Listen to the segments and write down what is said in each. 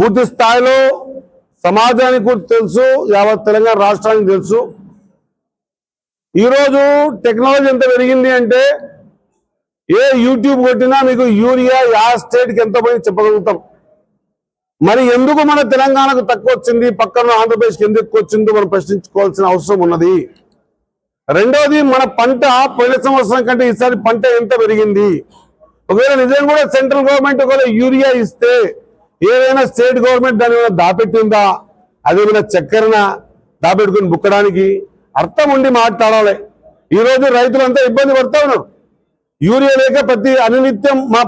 పూర్తి స్థాయిలో సమాజానికి కూడా తెలుసు, యావత్ తెలంగాణ రాష్ట్రానికి తెలుసు. ఈరోజు టెక్నాలజీ ఎంత పెరిగింది అంటే ఏ యూట్యూబ్ కొట్టినా మీకు యూరియా యా స్టేట్కి ఎంత పోయి చెప్పగలుగుతాం. మరి ఎందుకు మన తెలంగాణకు తక్కువ వచ్చింది, పక్కన ఆంధ్రప్రదేశ్కి ఎందుకు ఎక్కువ వచ్చిందో మనం ప్రశ్నించుకోవాల్సిన అవసరం ఉన్నది. రెండోది, మన పంట పోయిన సంవత్సరం కంటే ఈసారి పంట ఎంత పెరిగింది. ఒకవేళ నిజంగా కూడా సెంట్రల్ గవర్నమెంట్ ఒకవేళ యూరియా ఇస్తే ఏదైనా స్టేట్ గవర్నమెంట్ దాని మీద దాపెట్టిందా, అదేమైనా చక్కెరన దాపెట్టుకుని బుక్కడానికి అర్థం ఉండి మాట్లాడాలి. ఈరోజు రైతులంతా ఇబ్బంది పడతా ఉన్నారు. యూరియా లేక ప్రతి అనునిత్యం మా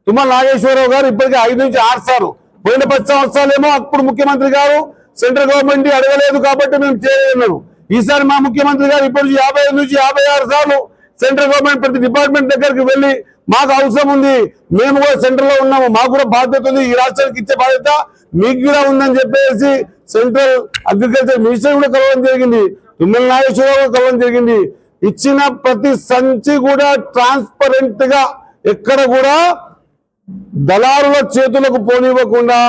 తుమ్మల నాగేశ్వరరావు గారు ఇప్పటికే 5 నుంచి 6 సార్లు, పోయిన 10 సంవత్సరాలేమో అప్పుడు ముఖ్యమంత్రి గారు సెంట్రల్ గవర్నమెంట్ అడగలేదు కాబట్టి మేము చేయలేము. ఈసారి మా ముఖ్యమంత్రి గారు ఇప్పటి 55 నుంచి 56 సార్లు సెంట్రల్ గవర్నమెంట్ ప్రతి డిపార్ట్మెంట్ దగ్గరికి వెళ్ళి మాకు అవసరం ఉంది, మేము కూడా సెంట్రల్ లో ఉన్నాము, మాకు కూడా బాధ్యత ఉంది, ఈ రాష్ట్రానికి ఇచ్చే బాధ్యత మీకు కూడా ఉందని చెప్పేసి సెంట్రల్ అగ్రికల్చర్ మినిస్టర్ కూడా కలవడం జరిగింది, తుమ్మల నాగేశ్వరరావు కలవడం జరిగింది. ఇచ్చిన ప్రతి సంచి కూడా ట్రాన్స్పరెంట్ గా ఎక్కడ కూడా దళారుల చేతులకు పోనివ్వకుండా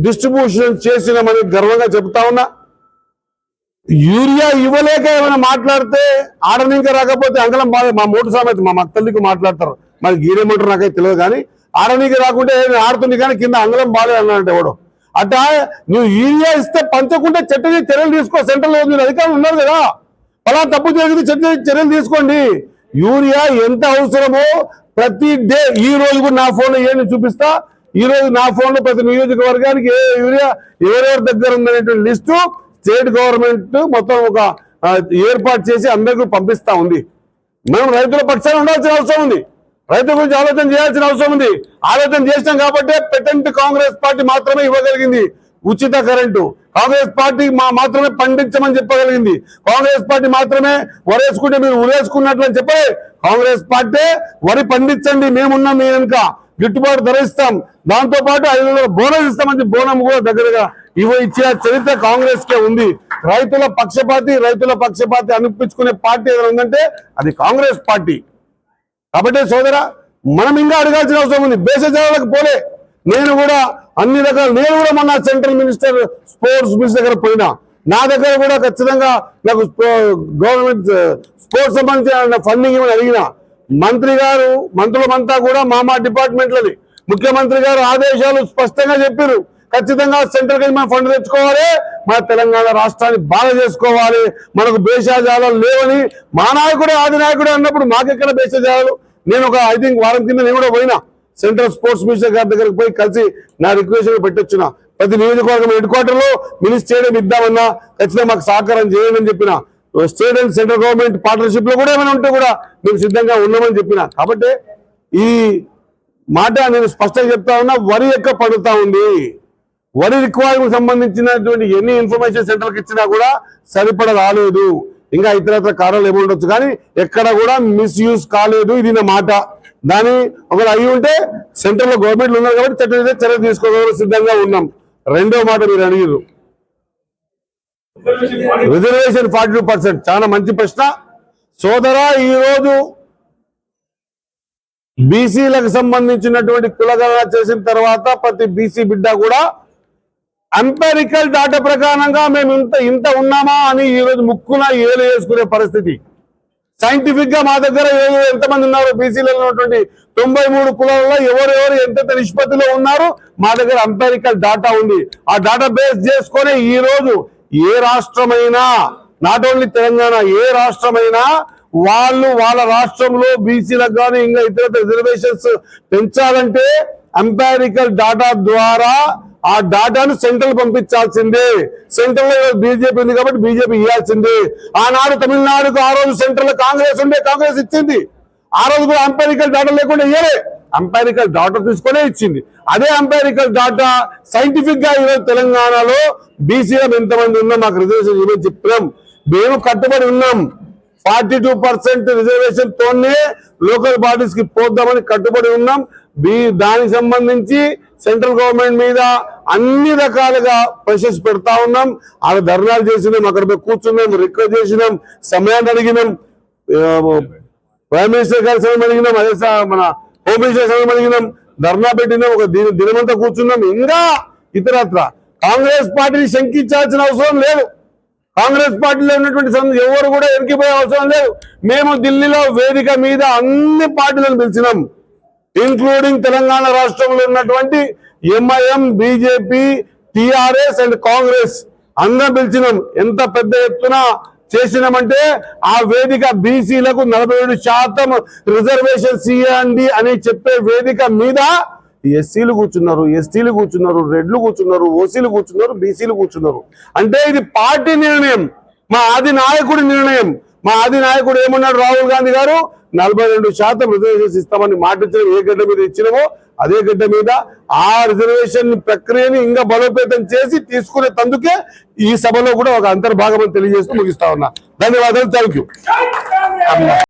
డిస్ట్రిబ్యూషన్ చేసినామని గర్వంగా చెప్తా ఉన్నా. యూరియా ఇవ్వలేక ఏమైనా మాట్లాడితే ఆడనింకా రాకపోతే అంగళం బాగా మా మోటు సామెత మా మత్తల్లికి మాట్లాడతారు, మరి గీరేమంటారు నాకైతే తెలియదు. కానీ ఆడనీకి రాకుంటే ఆడుతుంది కానీ కింద అంగళం బాగా అన్నాడంటే ఎవడో. అట్టా నువ్వు యూరియా ఇస్తే పంచకుంటే చర్యలు తీసుకో. సెంట్రల్ మీరు అధికారులు ఉన్నారు కదా, అలా తప్పు జరిగింది చర్యలు తీసుకోండి. యూరియా ఎంత అవసరమో ప్రతి డే, ఈ రోజు కూడా నా ఫోన్లో ఏమి చూపిస్తా, ఈ రోజు నా ఫోన్లో ప్రతి నియోజకవర్గానికి ఏ యూరియా ఎవరెవరి దగ్గర ఉందనేటువంటి లిస్టు స్టేట్ గవర్నమెంట్ మొత్తం ఒక ఏర్పాటు చేసి అందరికీ పంపిస్తా ఉంది. మనం రైతుల పక్షాన ఉండాల్సిన అవసరం ఉంది, రైతుల గురించి ఆలోచన చేయాల్సిన అవసరం ఉంది. ఆలోచన చేసినాం కాబట్టి పెటెంట్ కాంగ్రెస్ పార్టీ మాత్రమే ఇవ్వగలిగింది ఉచిత కరెంటు, కాంగ్రెస్ పార్టీ మాత్రమే పండించమని చెప్పగలిగింది, కాంగ్రెస్ పార్టీ మాత్రమే వరేసుకుంటే మీరు ఉరేసుకున్నట్లు అని చెప్పే కాంగ్రెస్ పార్టీ వరి పండించండి, మేమున్నాం మీ వెనుక, గిట్టుబాటు ధర ఇస్తాం, దాంతో పాటు 500 బోనస్ ఇస్తామని బోనం కూడా దగ్గరగా ఇచ్చే చరిత్ర కాంగ్రెస్ కే ఉంది. రైతుల పక్షపాతి అనిపించుకునే పార్టీ ఏదైనా ఉందంటే అది కాంగ్రెస్ పార్టీ. కాబట్టి సోదరా, మనం ఇంకా అడగాల్సిన అవసరం ఉంది. భేషజాలకు పోలే, నేను కూడా అన్ని రకాల, నేను కూడా మొన్న సెంట్రల్ మినిస్టర్ స్పోర్ట్స్ మినిస్టర్ దగ్గర పోయినా, నా దగ్గర కూడా ఖచ్చితంగా నాకు గవర్నమెంట్ స్పోర్ట్స్ సంబంధించిన ఫండింగ్ ఏమని అడిగినా, మంత్రులమంతా కూడా మా డిపార్ట్మెంట్లని ముఖ్యమంత్రి గారు ఆదేశాలు స్పష్టంగా చెప్పారు. ఖచ్చితంగా సెంట్రల్ గవర్నమెంట్ ఫండ్ తెచ్చుకోవాలి, మన తెలంగాణ రాష్ట్రాన్ని బాగా చేసుకోవాలి, మనకు భేషజాలు లేవని మా నాయకుడే ఆది నాయకుడే అన్నప్పుడు మాకెక్కడ భేషజాలు. నేను ఒక వారం కింద నేను కూడా పోయినా సెంట్రల్ స్పోర్ట్స్ మినిస్టర్ గారి దగ్గరికి పోయి కలిసి నా రిక్వెస్ట్ పెట్టొచ్చిన. ప్రతి నియోజకవర్గం హెడ్ క్వార్టర్ లో మినీ స్టేడియం ఇద్దామన్నా ఖచ్చితంగా మాకు సహకారం చేయండి అని చెప్పిన. State and central government partnership లో కూడా ఏమైనా ఉంటే కూడా మేము సిద్ధంగా ఉన్నామని చెప్పిన. కాబట్టి ఈ మాట నేను స్పష్టంగా చెప్తా ఉన్నా, వరి ఎక్క పడుతా ఉంది. వరి రిక్వైర్మెంట్ సంబంధించినటువంటి ఎన్ని ఇన్ఫర్మేషన్ సెంటర్కి ఇచ్చినా కూడా సరిపడ రాలేదు. ఇంకా ఇతరత్ర కారణాలు ఏముండొచ్చు కానీ ఎక్కడ కూడా మిస్యూజ్ కాలేదు. ఇది నా మాట. దాని ఒకవేళ అయ్యి ఉంటే సెంట్రల్ లో గవర్నమెంట్లు ఉన్నారు కాబట్టి చర్య తీసుకోవడానికి సిద్ధంగా ఉన్నాం. రెండో మాట మీరు అడిగారు, రిజర్వేషన్ 42%. చాలా మంచి ప్రశ్న సోదరా. ఈరోజు బీసీలకు సంబంధించినటువంటి కులగణన చేసిన తర్వాత ప్రతి బీసీ బిడ్డ కూడా ఎంపెరికల్ డాటా ప్రకారంగా మేము ఇంత ఉన్నామా అని ఈరోజు ముక్కున ఏలు వేసుకునే పరిస్థితి. సైంటిఫిక్ గా మా దగ్గర ఎంతమంది ఉన్నారు బీసీలలో ఉన్నటువంటి 93 కులాలలో ఎవరెవరు ఎంత నిష్పత్తిలో ఉన్నారు మా దగ్గర ఎంపెరికల్ డాటా ఉంది. ఆ డాటా బేస్ చేసుకునే ఈ రోజు ఏ రాష్ట్రమైనా, నాట్ ఓన్లీ తెలంగాణ, ఏ రాష్ట్రమైనా వాళ్ళ రాష్ట్రంలో బీసీలకు కానీ ఇంకా ఇతర రిజర్వేషన్స్ పెంచాలంటే ఎంపెరికల్ డాటా ద్వారా ఆ డాటాను సెంట్రల్ పంపించాల్సిందే. సెంట్రల్ లో బీజేపీ ఉంది కాబట్టి బీజేపీ ఇవ్వాల్సిందే. ఆనాడు తమిళనాడుకు ఆ రోజు సెంట్రల్ లో కాంగ్రెస్ ఉండే, కాంగ్రెస్ ఇచ్చింది. ఆ రోజు కూడా ఎంపెరికల్ డాటా లేకుండా ఇయ్యలే, ఎంపెరికల్ డాటా తీసుకునే ఇచ్చింది. అదే ఎంపెరికల్ డాటా సైంటిఫిక్ గా ఈరోజు తెలంగాణలో బీసీలో ఎంతమంది ఉన్నా మాకు రిజర్వేషన్ ఇవ్వని చెప్పినాం. మేము కట్టుబడి ఉన్నాం. 42% రిజర్వేషన్ తోనే లోకల్ బాడీస్ కి పోద్దామని కట్టుబడి ఉన్నాం. దానికి సంబంధించి సెంట్రల్ గవర్నమెంట్ మీద అన్ని రకాలుగా ప్రెషర్స్ పెడతా ఉన్నాం. ఆడ ధర్నాలు చేసినాం, అక్కడ పోయి కూర్చున్నాం, రిక్వెస్ట్ చేసినాం, సమయాన్ని అడిగినాం, ప్రైమ్ మినిస్టర్ గారి సమయం అడిగినాం, అదే మన హోమ్ మినిస్టర్ సమయం అడిగినాం, ధర్నా పెట్టినాం, ఒక దినమంతా కూర్చున్నాం. ఇంకా ఇతరత్ర. కాంగ్రెస్ పార్టీని శంకించాల్సిన అవసరం లేదు. కాంగ్రెస్ పార్టీలో ఉన్నటువంటి ఎవరు కూడా ఎరికిపోయే అవసరం లేదు. మేము ఢిల్లీలో వేదిక మీద అన్ని పార్టీలను పిలిచినాం, ఇంక్లూడింగ్ తెలంగాణ రాష్ట్రంలో ఉన్నటువంటి MIM, BJP, TRS and Congress అందరం పిలిచినాం. ఎంత పెద్ద ఎత్తున చేసినామంటే ఆ వేదిక బీసీలకు 47% రిజర్వేషన్ ఇవ్వండి అని చెప్పే వేదిక మీద ఎస్సీలు కూర్చున్నారు, ఎస్టీలు కూర్చున్నారు, రెడ్లు కూర్చున్నారు, ఓసీలు కూర్చున్నారు, బీసీలు కూర్చున్నారు. అంటే ఇది పార్టీ నిర్ణయం, మా ఆది నాయకుడి నిర్ణయం. మా ఆది నాయకుడు ఏమన్నాడు, రాహుల్ గాంధీ గారు 42% రిజర్వేషన్స్ ఇస్తామని మాట ఇచ్చిన, ఏ గడ్డ మీద ఇచ్చినామో అదే గడ్డ మీద ఆ రిజర్వేషన్ ప్రక్రియని ఇంకా బలోపేతం చేసి తీసుకునే తందుకే ఈ సభలో కూడా ఒక అంతర్భాగం అని తెలియజేస్తూ ముగిస్తా ఉన్నా. ధన్యవాదాలు. Thank you.